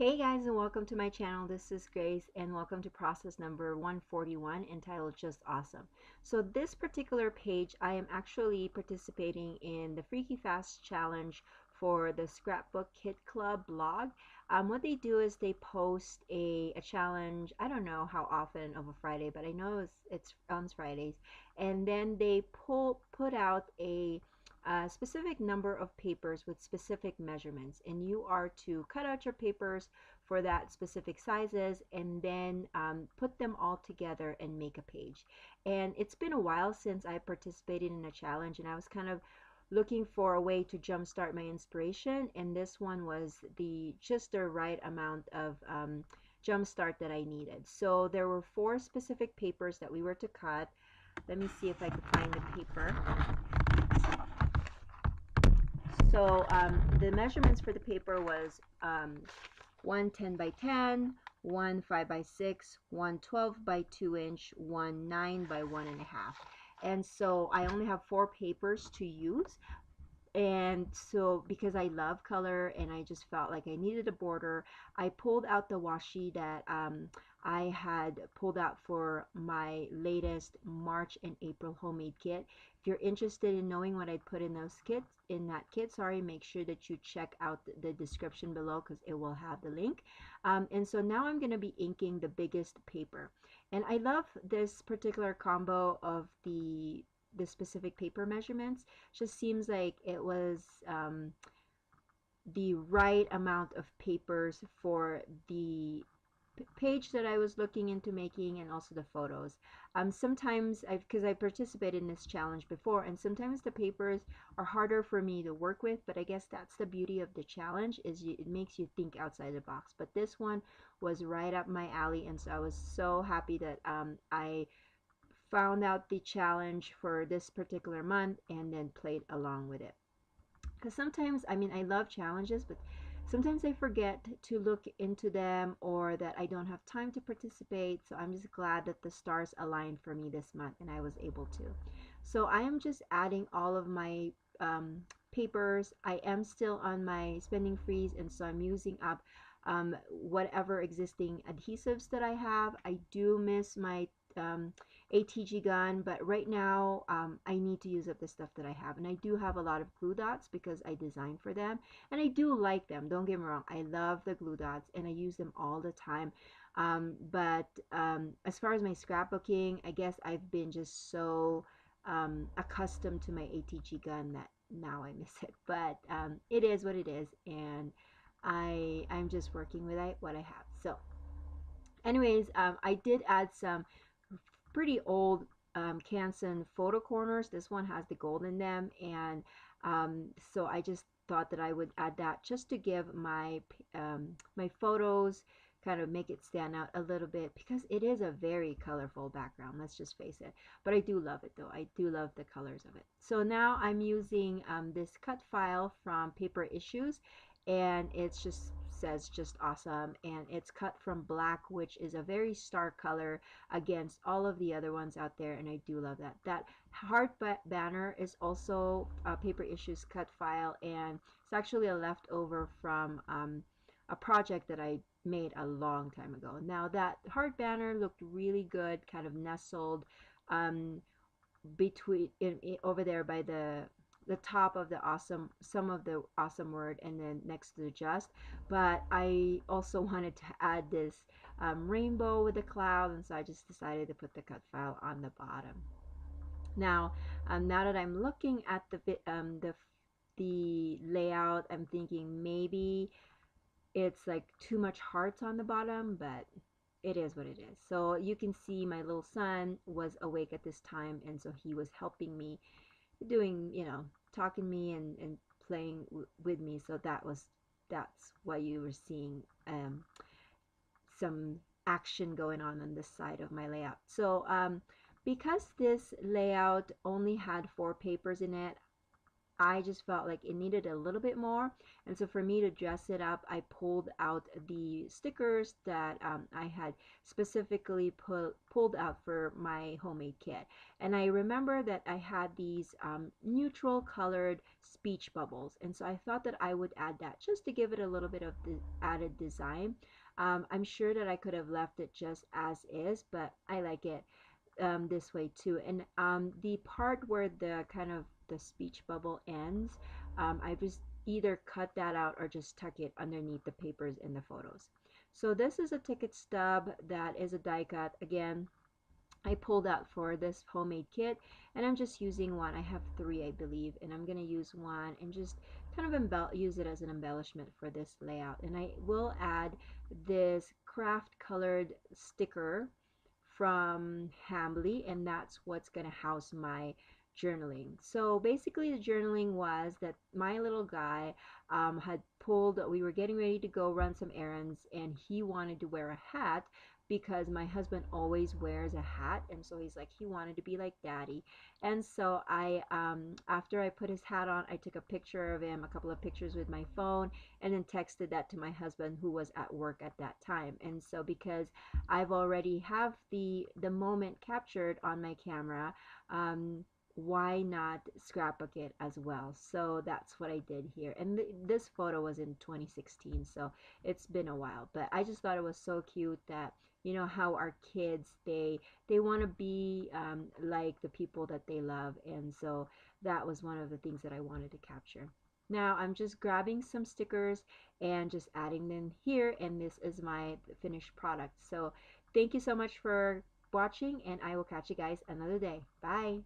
Hey guys, and welcome to my channel. This is Grace and welcome to process number 141 entitled Just Awesome. So this particular page, I am actually participating in the Freaky Fast challenge for the Scrapbook Kit Club blog. What they do is they post a challenge. I don't know how often of a Friday, but I know it's on Fridays, and then they put out a specific number of papers with specific measurements, and you are to cut out your papers for that specific sizes and then put them all together and make a page. And it's been a while since I participated in a challenge, and I was kind of looking for a way to jumpstart my inspiration, and this one was just the right amount of jumpstart that I needed. So there were 4 specific papers that we were to cut. Let me see if I could find the paper. So the measurements for the paper was one 10 by 10, one 5 by 6, one 12 by 2 inch, one 9 by 1.5. And so I only have 4 papers to use. And so because I love color and I just felt like I needed a border, I pulled out the washi that I had pulled out for my latest March and April homemade kit. If you're interested in knowing what I put in that kit, sorry, make sure that you check out the description below because it will have the link. And so now I'm going to be inking the biggest paper. And I love this particular combo of the specific paper measurements. Just seems like it was the right amount of papers for the page that I was looking into making, and also the photos. Sometimes because I participated in this challenge before, and sometimes the papers are harder for me to work with, but I guess that's the beauty of the challenge, is it makes you think outside the box. But this one was right up my alley, and so I was so happy that I found out the challenge for this particular month and then played along with it. Because sometimes, I mean, I love challenges, but sometimes I forget to look into them, or that I don't have time to participate. So I'm just glad that the stars aligned for me this month and I was able to. So I am just adding all of my papers. I am still on my spending freeze, and so I'm using up whatever existing adhesives that I have. I do miss my ATG gun, but right now I need to use up the stuff that I have, and I do have a lot of glue dots because I designed for them, and I do like them, don't get me wrong. I love the glue dots and I use them all the time, but as far as my scrapbooking, I guess I've been just so accustomed to my ATG gun that now I miss it. But it is what it is, and I'm just working with what I have. So anyways, I did add some pretty old Canson photo corners. This one has the gold in them, and so I just thought that I would add that just to give my my photos, kind of make it stand out a little bit, because it is a very colorful background, let's just face it. But I do love it though. I do love the colors of it. So now I'm using this cut file from Paper Issues, and it just says Just Awesome, and it's cut from black, which is a very stark color against all of the other ones out there, and I do love that. That heart banner is also a Paper Issues cut file, and it's actually a leftover from a project that I made a long time ago. Now that heart banner looked really good, kind of nestled over there by the top of the awesome, some of the awesome word, and then next to the just. But I also wanted to add this rainbow with a cloud, and so I just decided to put the cut file on the bottom. Now that I'm looking at the layout, I'm thinking maybe it's like too much hearts on the bottom, but it is what it is. So you can see my little son was awake at this time, and so he was helping me, doing, talking to me and playing with me. So that's why you were seeing some action going on this side of my layout. So because this layout only had 4 papers in it, I just felt like it needed a little bit more. And so for me to dress it up, I pulled out the stickers that I had specifically pulled out for my homemade kit. And I remember that I had these neutral colored speech bubbles. And so I thought that I would add that just to give it a little bit of the added design. I'm sure that I could have left it just as is, but I like it this way too. And the part where the kind of the speech bubble ends, I just either cut that out or just tuck it underneath the papers in the photos. So this is a ticket stub that is a die cut. Again, I pulled out for this homemade kit, and I'm just using one. I have three, I believe, and I'm gonna use one and just kind of use it as an embellishment for this layout. And I will add this craft colored sticker from Hambly, and that's what's going to house my journaling. So basically the journaling was that my little guy had pulled, we were getting ready to go run some errands, and he wanted to wear a hat because my husband always wears a hat, and so he's like, he wanted to be like daddy. And so I after I put his hat on, I took a picture of him, a couple of pictures with my phone, and then texted that to my husband, who was at work at that time. And so because I've already have the moment captured on my camera, why not scrapbook it as well? So that's what I did here. And this photo was in 2016, so it's been a while, but I just thought it was so cute that, you know, how our kids, they want to be like the people that they love. And so that was one of the things that I wanted to capture. Now I'm just grabbing some stickers and just adding them here, and this is my finished product. So thank you so much for watching, and I will catch you guys another day. Bye.